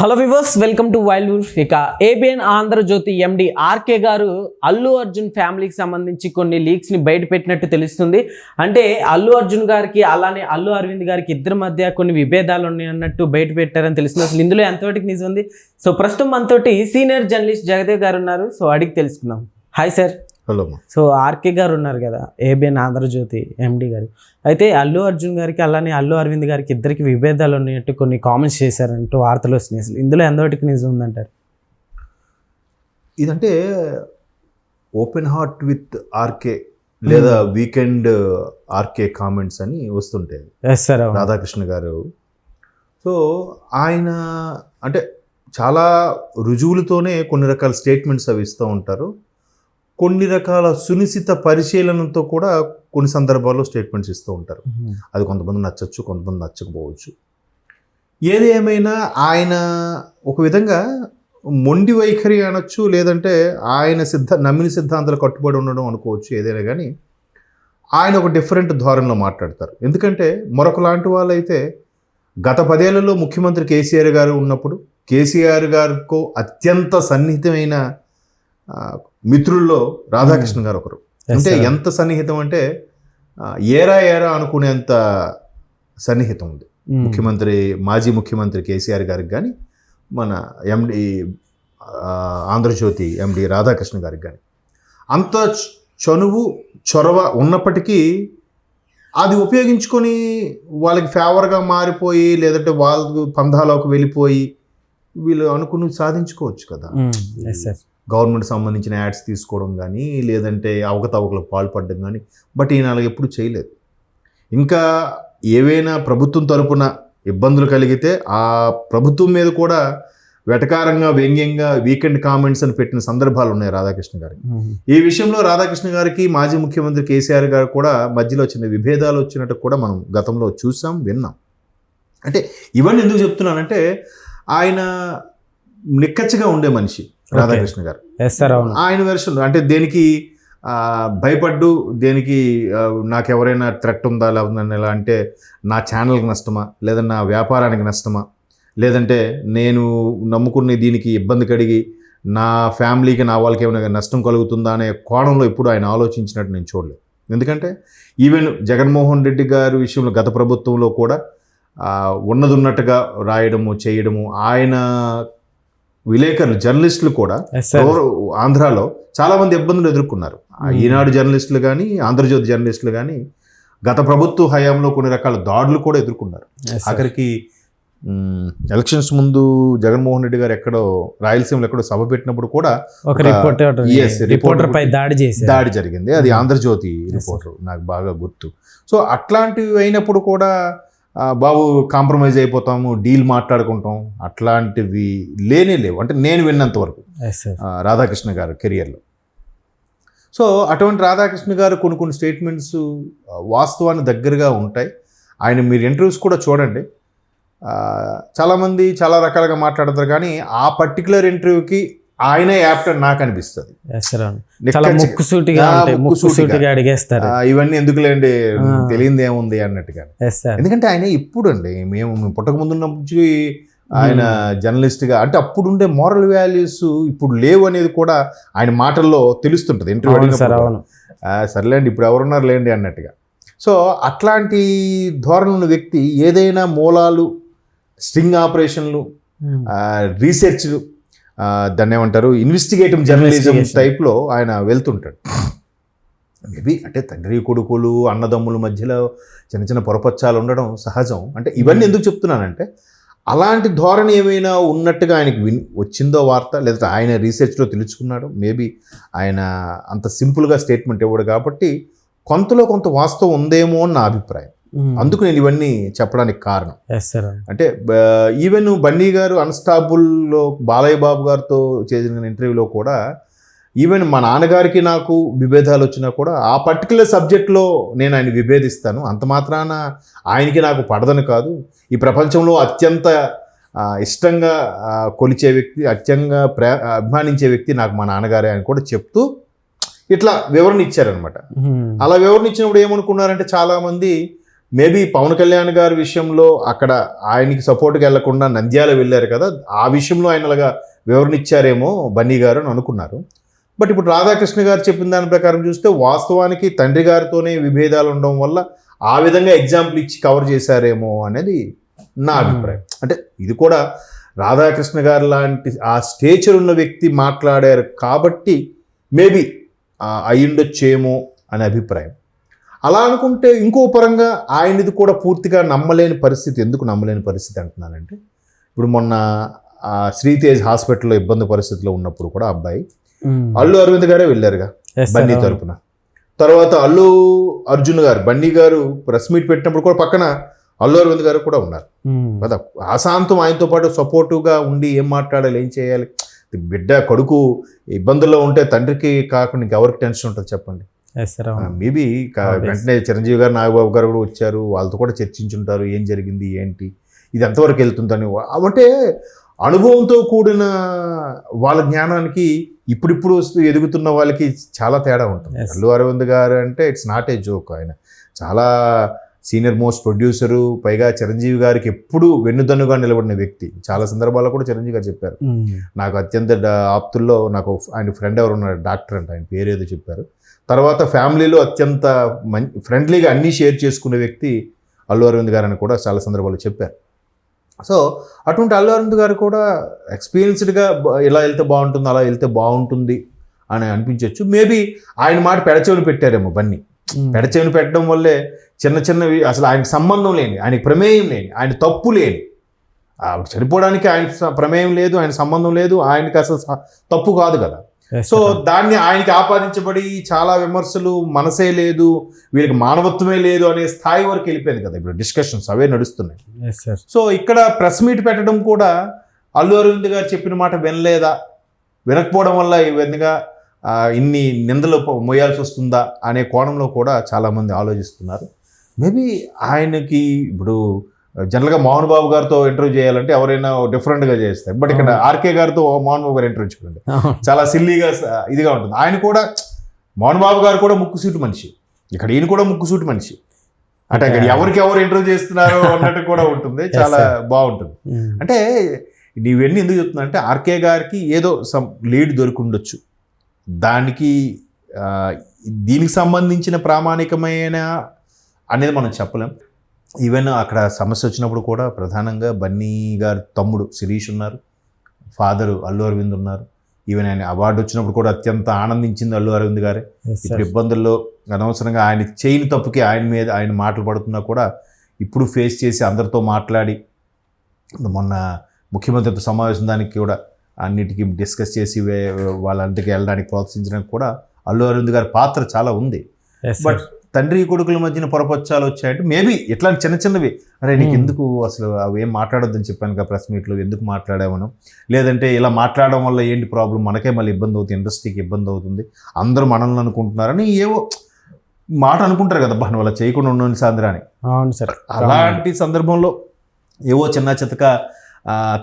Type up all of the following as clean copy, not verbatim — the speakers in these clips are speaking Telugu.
Hello viewers, welcome to wild wolf. ఇక ఏబిఎన్ ఆంధ్రజ్యోతి ఎండి ఆర్కే గారు అల్లు అర్జున్ ఫ్యామిలీకి సంబంధించి కొన్ని లీక్స్ని బయట పెట్టినట్టు తెలుస్తుంది. అంటే అల్లు అర్జున్ గారికి అలానే అల్లు అరవింద్ గారికి ఇద్దరి మధ్య కొన్ని విభేదాలు ఉన్నాయి అన్నట్టు బయట పెట్టారని తెలుస్తుంది. అసలు ఇందులో ఎంతవరకు నిజం ఉంది? సో ప్రస్తుతం మనతోటి సీనియర్ జర్నలిస్ట్ జగదేవ్ గారు ఉన్నారు. సో అడిగి తెలుసుకుందాం. Hi sir. Hello. So RK గారు ఉన్నారు కదా, ఏబిఎన్ ఆంధ్రజ్యోతి ఎండి గారు. అయితే అల్లు అర్జున్ గారికి అలానే అల్లు అరవింద్ గారికి ఇద్దరికి విభేదాలు ఉన్నట్టు కొన్ని కామెంట్స్ చేశారంటూ వార్తలు వస్తున్నాయి. అసలు ఇందులో ఎంతవరకు నిజం ఉందంటారు? ఇదంటే ఓపెన్ హార్ట్ విత్ ఆర్కే లేదా వీకెండ్ ఆర్కే కామెంట్స్ అని వస్తుంటాయి. Yes sir. రాధాకృష్ణ గారు. సో ఆయన అంటే చాలా రుజువులతోనే కొన్ని రకాల స్టేట్మెంట్స్ అవి ఇస్తూ ఉంటారు. కొన్ని రకాల సునిశ్చిత పరిశీలనతో కూడా కొన్ని సందర్భాల్లో స్టేట్మెంట్స్ ఇస్తూ ఉంటారు. అది కొంతమంది నచ్చచ్చు, కొంతమంది నచ్చకపోవచ్చు. ఏది ఏమైనా ఆయన ఒక విధంగా మొండి వైఖరి అనొచ్చు, లేదంటే ఆయన నమ్మిన సిద్ధాంతాలు కట్టుబడి ఉండడం అనుకోవచ్చు. ఏదైనా కానీ ఆయన ఒక డిఫరెంట్ ధోరణిలో మాట్లాడతారు. ఎందుకంటే మరొకలాంటి వాళ్ళైతే గత 10 ఏళ్లలో ముఖ్యమంత్రి కేసీఆర్ గారు ఉన్నప్పుడు కేసీఆర్ గారితో అత్యంత సన్నిహితమైన మిత్రుల్లో రాధాకృష్ణ గారు ఒకరు. అంటే ఎంత సన్నిహితం అంటే ఏరా అనుకునేంత సన్నిహితం ఉంది మాజీ ముఖ్యమంత్రి కేసీఆర్ గారికి కానీ, మన ఎండి ఆంధ్రజ్యోతి ఎండి రాధాకృష్ణ గారికి కానీ అంత చనువు చొరవ ఉన్నప్పటికీ అది ఉపయోగించుకొని వాళ్ళకి ఫేవర్గా మారిపోయి, లేదంటే వాళ్ళకు పందాలోకి వెళ్ళిపోయి వీళ్ళు అనుకుని సాధించుకోవచ్చు కదా. గవర్నమెంట్ సంబంధించిన యాడ్స్ తీసుకోవడం కానీ, లేదంటే అవకతవకలకు పాల్పడడం కానీ. బట్ ఈయన అలా ఎప్పుడు చేయలేదు. ఇంకా ఏవైనా ప్రభుత్వం తరపున ఇబ్బందులు కలిగితే ఆ ప్రభుత్వం మీద కూడా వెటకారంగా వ్యంగ్యంగా వీకెండ్ కామెంట్స్ అని పెట్టిన సందర్భాలు ఉన్నాయి రాధాకృష్ణ గారికి. ఈ విషయంలో రాధాకృష్ణ గారికి మాజీ ముఖ్యమంత్రి కేసీఆర్ గారు కూడా మధ్యలో చిన్న విభేదాలు వచ్చినట్టు కూడా మనం గతంలో చూసాం, విన్నాం. అంటే ఇవన్నీ ఎందుకు చెప్తున్నానంటే ఆయన నిక్కచ్చిగా ఉండే మనిషి రాధాకృష్ణ గారు. ఆయన వెర్షన్ అంటే దేనికి భయపడ్డు, దేనికి నాకు ఎవరైనా థ్రెట్ ఉందా లేదంటే ఎలా అంటే నా ఛానల్కి నష్టమా, లేదా నా వ్యాపారానికి నష్టమా, లేదంటే నేను నమ్ముకునే దీనికి ఇబ్బంది కలిగి నా ఫ్యామిలీకి నా వాళ్ళకి ఏమైనా నష్టం కలుగుతుందా అనే కోణంలో ఎప్పుడు ఆయన ఆలోచించినట్టు నేను చూడలేదు. ఎందుకంటే ఈవెన్ జగన్మోహన్ రెడ్డి గారి విషయంలో గత ప్రభుత్వంలో కూడా ఉన్నట్టుగా రాయడము చేయడము, ఆయన విలేకరులు జర్నలిస్టులు కూడా ఆంధ్రాలో చాలామంది ఇబ్బందులు ఎదుర్కొన్నారు. ఈనాడు జర్నలిస్టులు కానీ, ఆంధ్రజ్యోతి జర్నలిస్టులు కానీ గత ప్రభుత్వ హయాంలో కొన్ని రకాల దాడులు కూడా ఎదుర్కొన్నారు. ఆఖరికి ఎలక్షన్స్ ముందు జగన్మోహన్ రెడ్డి గారు ఎక్కడో రాయలసీమలో ఎక్కడో సభ పెట్టినప్పుడు కూడా రిపోర్టర్ పై దాడి జరిగింది. అది ఆంధ్రజ్యోతి రిపోర్టర్, నాకు బాగా గుర్తు. సో అట్లాంటివి అయినప్పుడు కూడా బాబు కాంప్రమైజ్ అయిపోతాము, డీల్ మాట్లాడుకుంటాం, అట్లాంటివి లేవు. అంటే నేను విన్నంత వరకు రాధాకృష్ణ గారు కెరియర్లో. సో అటువంటి రాధాకృష్ణ గారు కొన్ని స్టేట్మెంట్స్ వాస్తవానికి దగ్గరగా ఉంటాయి. ఆయన మీరు ఇంటర్వ్యూస్ కూడా చూడండి, చాలామంది చాలా రకాలుగా మాట్లాడతారు, కానీ ఆ పర్టికులర్ ఇంటర్వ్యూకి ఆయనే యాప్ట్ అని నాకు అనిపిస్తుంది. ఇవన్నీ ఎందుకులేండి, తెలియంది ఏముంది అన్నట్టుగా. ఎందుకంటే ఆయన ఇప్పుడు అండి, మేము పుట్టక ముందున్నప్పుడు ఆయన జర్నలిస్ట్గా అంటే అప్పుడు ఉండే మోరల్ వాల్యూస్ ఇప్పుడు లేవు అనేది కూడా ఆయన మాటల్లో తెలుస్తుంటుంది ఇంటర్వ్యూ అడిగినప్పుడు. సర్లేండి ఇప్పుడు ఎవరున్నారు లేండి అన్నట్టుగా. సో అట్లాంటి ధోరణి ఉన్న వ్యక్తి ఏదైనా మూలాలు, స్ట్రింగ్ ఆపరేషన్లు, రీసెర్చ్లు, దాన్ని ఏమంటారు ఇన్వెస్టిగేటివ్ జర్నలిజం టైప్లో ఆయన వెళ్తుంటాడు. మేబీ అంటే తండ్రి కొడుకులు అన్నదమ్ముల మధ్యలో చిన్న పొరపచ్చాలు ఉండడం సహజం. అంటే ఇవన్నీ ఎందుకు చెప్తున్నానంటే అలాంటి ధోరణి ఏమైనా ఉన్నట్టుగా ఆయనకి వచ్చిందో వార్త, లేదంటే ఆయన రీసెర్చ్లో తెలుసుకున్నాడు. మేబీ ఆయన అంత సింపుల్గా స్టేట్మెంట్ ఇవ్వడు కాబట్టి కొంతలో కొంత వాస్తవం ఉందేమో అని నా అభిప్రాయం. అందుకు నేను ఇవన్నీ చెప్పడానికి కారణం. అంటే ఈవెన్ బన్నీ గారు అన్స్టాపుల్లో బాలయ్య బాబు గారితో చేసిన ఇంటర్వ్యూలో కూడా ఈవెన్ మా నాన్నగారికి నాకు విభేదాలు వచ్చినా కూడా ఆ పర్టికులర్ సబ్జెక్ట్లో నేను ఆయన విభేదిస్తాను, అంత మాత్రాన ఆయనకి నాకు పడదని కాదు. ఈ ప్రపంచంలో అత్యంత ఇష్టంగా కొలిచే వ్యక్తి, అత్యంగా అభిమానించే వ్యక్తి నాకు మా నాన్నగారే అని కూడా చెప్తూ ఇట్లా వివరణ ఇచ్చారనమాట. అలా వివరణ ఇచ్చినప్పుడు ఏమనుకున్నారంటే చాలామంది మేబీ పవన్ కళ్యాణ్ గారి విషయంలో అక్కడ ఆయనకి సపోర్ట్గా వెళ్లకుండా నంద్యాల వెళ్ళారు కదా, ఆ విషయంలో ఆయనలాగా వివరణ ఇచ్చారేమో బన్నీ గారు అని అనుకున్నారు. బట్ ఇప్పుడు రాధాకృష్ణ గారు చెప్పిన దాని ప్రకారం చూస్తే వాస్తవానికి తండ్రి గారితోనే విభేదాలు ఉండడం వల్ల ఆ విధంగా ఎగ్జాంపుల్ ఇచ్చి కవర్ చేశారేమో అనేది నా అభిప్రాయం. అంటే ఇది కూడా రాధాకృష్ణ గారు లాంటి ఆ స్టేచర్ ఉన్న వ్యక్తి మాట్లాడారు కాబట్టి మేబీ అయ్యుండొచ్చేమో అనే అభిప్రాయం. అలా అనుకుంటే ఇంకో పరంగా ఆయనది కూడా పూర్తిగా నమ్మలేని పరిస్థితి. ఎందుకు నమ్మలేని పరిస్థితి అంటున్నానంటే, ఇప్పుడు మొన్న శ్రీతేజ్ హాస్పిటల్లో ఇబ్బంది పరిస్థితిలో ఉన్నప్పుడు కూడా అబ్బాయి అల్లు అరవింద్ గారే వెళ్ళారుగా బన్నీ తరపున. తర్వాత అల్లు అర్జున్ గారు బన్నీ గారు ప్రెస్ మీట్ పెట్టినప్పుడు కూడా పక్కన అల్లు అరవింద్ గారు కూడా ఉన్నారు కదా. ఆశాంతం ఆయనతో పాటు సపోర్టివ్గా ఉండి ఏం మాట్లాడాలి, ఏం చేయాలి, బిడ్డ కొడుకు ఇబ్బందుల్లో ఉంటే తండ్రికి కాకుండా ఇంకెవరికి టెన్షన్ ఉంటుంది చెప్పండి. మేబీ వెంటనే చిరంజీవి గారు నాగబాబు గారు కూడా వచ్చారు, వాళ్ళతో కూడా చర్చించుంటారు ఏం జరిగింది ఏంటి, ఇది ఎంతవరకు వెళ్తుందని. అంటే అనుభవంతో కూడిన వాళ్ళ జ్ఞానానికి ఇప్పుడిప్పుడు వస్తూ ఎదుగుతున్న వాళ్ళకి చాలా తేడా ఉంటుంది. అల్లు అరవింద్ గారు అంటే ఇట్స్ నాట్ ఏ జోక్. ఆయన చాలా సీనియర్ మోస్ట్ ప్రొడ్యూసరు, పైగా చిరంజీవి గారికి ఎప్పుడూ వెన్నుదన్నుగా నిలబడిన వ్యక్తి. చాలా సందర్భాల్లో కూడా చిరంజీవి గారు చెప్పారు, నాకు అత్యంత ఆప్తుల్లో నాకు ఆయన ఫ్రెండ్ ఎవరు ఉన్నారు, డాక్టర్ అంటే, ఆయన పేరేదో చెప్పారు. తర్వాత ఫ్యామిలీలో అత్యంత ఫ్రెండ్లీగా అన్నీ షేర్ చేసుకునే వ్యక్తి అల్లు అరవింద్ గారు అని కూడా చాలా సందర్భాల్లో చెప్పారు. సో అటువంటి అల్లు అరవింద్ గారు కూడా ఎక్స్పీరియన్స్డ్గా ఇలా వెళ్తే బాగుంటుంది, అలా వెళ్తే బాగుంటుంది అని అనిపించవచ్చు. మేబీ ఆయన మాట పెడచెవిని పెట్టారేమో బన్నీ. పెడచెవిని పెట్టడం వల్లే చిన్న చిన్నవి, అసలు ఆయనకు సంబంధం లేని, ఆయనకి ప్రమేయం లేని, ఆయన తప్పు లేని, చనిపోవడానికి ఆయన ప్రమేయం లేదు, ఆయన సంబంధం లేదు, ఆయనకి అసలు తప్పు కాదు కదా. సో దాన్ని ఆయనకి ఆపాదించబడి చాలా విమర్శలు, మనసే లేదు, వీళ్ళకి మానవత్వమే లేదు అనే స్థాయి వరకు వెళ్ళిపోయింది కదా. ఇప్పుడు డిస్కషన్స్ అవే నడుస్తున్నాయి. సో ఇక్కడ ప్రెస్ మీట్ పెట్టడం కూడా అల్లు అరవింద్ గారు చెప్పిన మాట వినలేదా, వినకపోవడం వల్ల ఈ విధంగా ఇన్ని నిందలు మోయాల్సి వస్తుందా అనే కోణంలో కూడా చాలామంది ఆలోచిస్తున్నారు. మేబీ ఆయనకి ఇప్పుడు జనరల్గా మోహన్ బాబు గారితో ఇంటర్వ్యూ చేయాలంటే ఎవరైనా డిఫరెంట్గా చేస్తారు. బట్ ఇక్కడ ఆర్కే గారితో మోహన్ బాబు గారు ఇంటర్వ్యూ చూడండి, చాలా సిల్లీగా ఇదిగా ఉంటుంది. ఆయన కూడా మోహన్ బాబు గారు కూడా ముక్కుసూటి మనిషి, ఇక్కడ ఈయన కూడా ముక్కుసూటి మనిషి. అంటే ఇక్కడ ఎవరికి ఎవరు ఇంటర్వ్యూ చేస్తున్నారో అన్నట్టు కూడా ఉంటుంది, చాలా బాగుంటుంది. అంటే నీవన్నీ ఎందుకు చెప్తున్నా అంటే, ఆర్కే గారికి ఏదో సమ్ లీడ్ దొరికి ఉండొచ్చు, దానికి దీనికి సంబంధించిన ప్రామాణికమైన అనేది మనం చెప్పలేం. ఈవెన్ అక్కడ సమస్య వచ్చినప్పుడు కూడా ప్రధానంగా బన్నీ గారి తమ్ముడు శిరీష్ ఉన్నారు, ఫాదరు అల్లు అరవింద్ ఉన్నారు. ఈవెన్ ఆయన అవార్డు వచ్చినప్పుడు కూడా అత్యంత ఆనందించింది అల్లు అరవింద్ గారే. ఇప్పుడు ఇబ్బందుల్లో అనవసరంగా ఆయన చేయని తప్పుకి ఆయన మీద ఆయన మాటలు పడుతున్నా కూడా ఇప్పుడు ఫేస్ చేసి అందరితో మాట్లాడి, మొన్న ముఖ్యమంత్రితో సమావేశం దానికి కూడా అన్నిటికీ డిస్కస్ చేసి వాళ్ళంటికి వెళ్ళడానికి ప్రోత్సహించడానికి కూడా అల్లు అరవింద్ గారి పాత్ర చాలా ఉంది. బట్ తండ్రి కొడుకుల మధ్యన పొరపచ్చాలు వచ్చాయంటే మేబీ ఇట్లాంటి చిన్న చిన్నవి, అరే నీకు ఎందుకు అసలు అవి ఏం మాట్లాడొద్దని చెప్పాను కదా ప్రెస్ మీట్లో, ఎందుకు మాట్లాడామను, లేదంటే ఇలా మాట్లాడడం వల్ల ఏంటి ప్రాబ్లం, మనకే మళ్ళీ ఇబ్బంది అవుతుంది, ఇండస్ట్రీకి ఇబ్బంది అవుతుంది, అందరూ మనల్ని అనుకుంటున్నారని ఏవో మాట అనుకుంటారు కదా, బాగా వాళ్ళ చేయకుండా ఉండని సాంద్రాన్ని. అవును సార్. అలాంటి సందర్భంలో ఏవో చిన్న చితక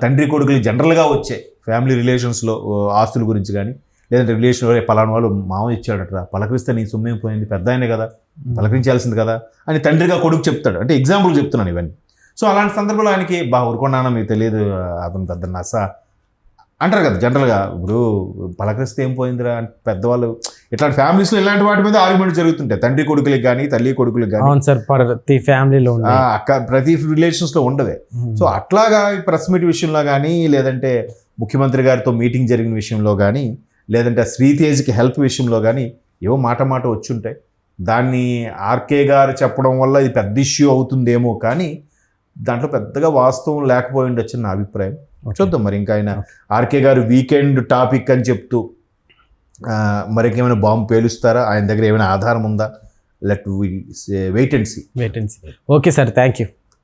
తండ్రి కొడుకులు జనరల్గా వచ్చే ఫ్యామిలీ రిలేషన్స్లో ఆస్తుల గురించి కానీ, లేదంటే రిలేషన్లో పలానా వాళ్ళు మామ ఇచ్చాడట, పలకరిస్తే నీ సొమ్మేం పోయింది, పెద్ద ఆయనే కదా పలకరించాల్సింది కదా అని తండ్రిగా కొడుకు చెప్తాడు. అంటే ఎగ్జాంపుల్ చెప్తున్నాను ఇవన్నీ. సో అలాంటి సందర్భంలో ఆయనకి బాగా ఊరుకున్నానా మీకు తెలియదు, అతను పెద్ద నస అంటారు కదా జనరల్గా. ఇప్పుడు పలకరిస్తే ఏం పోయిందిరా అంటే పెద్దవాళ్ళు, ఇట్లాంటి ఫ్యామిలీస్లో ఇలాంటి వాటి మీద ఆర్గ్యుమెంట్ జరుగుతుంటాయి, తండ్రి కొడుకులకి కానీ తల్లి కొడుకులకి కానీ. ప్రతి ఫ్యామిలీలో ప్రతి రిలేషన్స్లో ఉండవే. సో అట్లాగా ప్రెస్ మీట్ విషయంలో కానీ, లేదంటే ముఖ్యమంత్రి గారితో మీటింగ్ జరిగిన విషయంలో కానీ, లేదంటే శ్రీతేజ్కి హెల్ప్ విషయంలో కానీ ఏవో మాట వచ్చుంటాయి. దాన్ని ఆర్కే గారు చెప్పడం వల్ల ఇది పెద్ద ఇష్యూ అవుతుందేమో, కానీ దాంట్లో పెద్దగా వాస్తవం లేకపోయి ఉండొచ్చు నా అభిప్రాయం. చూద్దాం మరి. ఇంకా ఆయన ఆర్కే గారు వీకెండ్ టాపిక్ అని చెప్తూ మరి ఇంకేమైనా బాంబు పేలుస్తారా, ఆయన దగ్గర ఏమైనా ఆధారం ఉందా, let wait and see. Okay sir, thank you.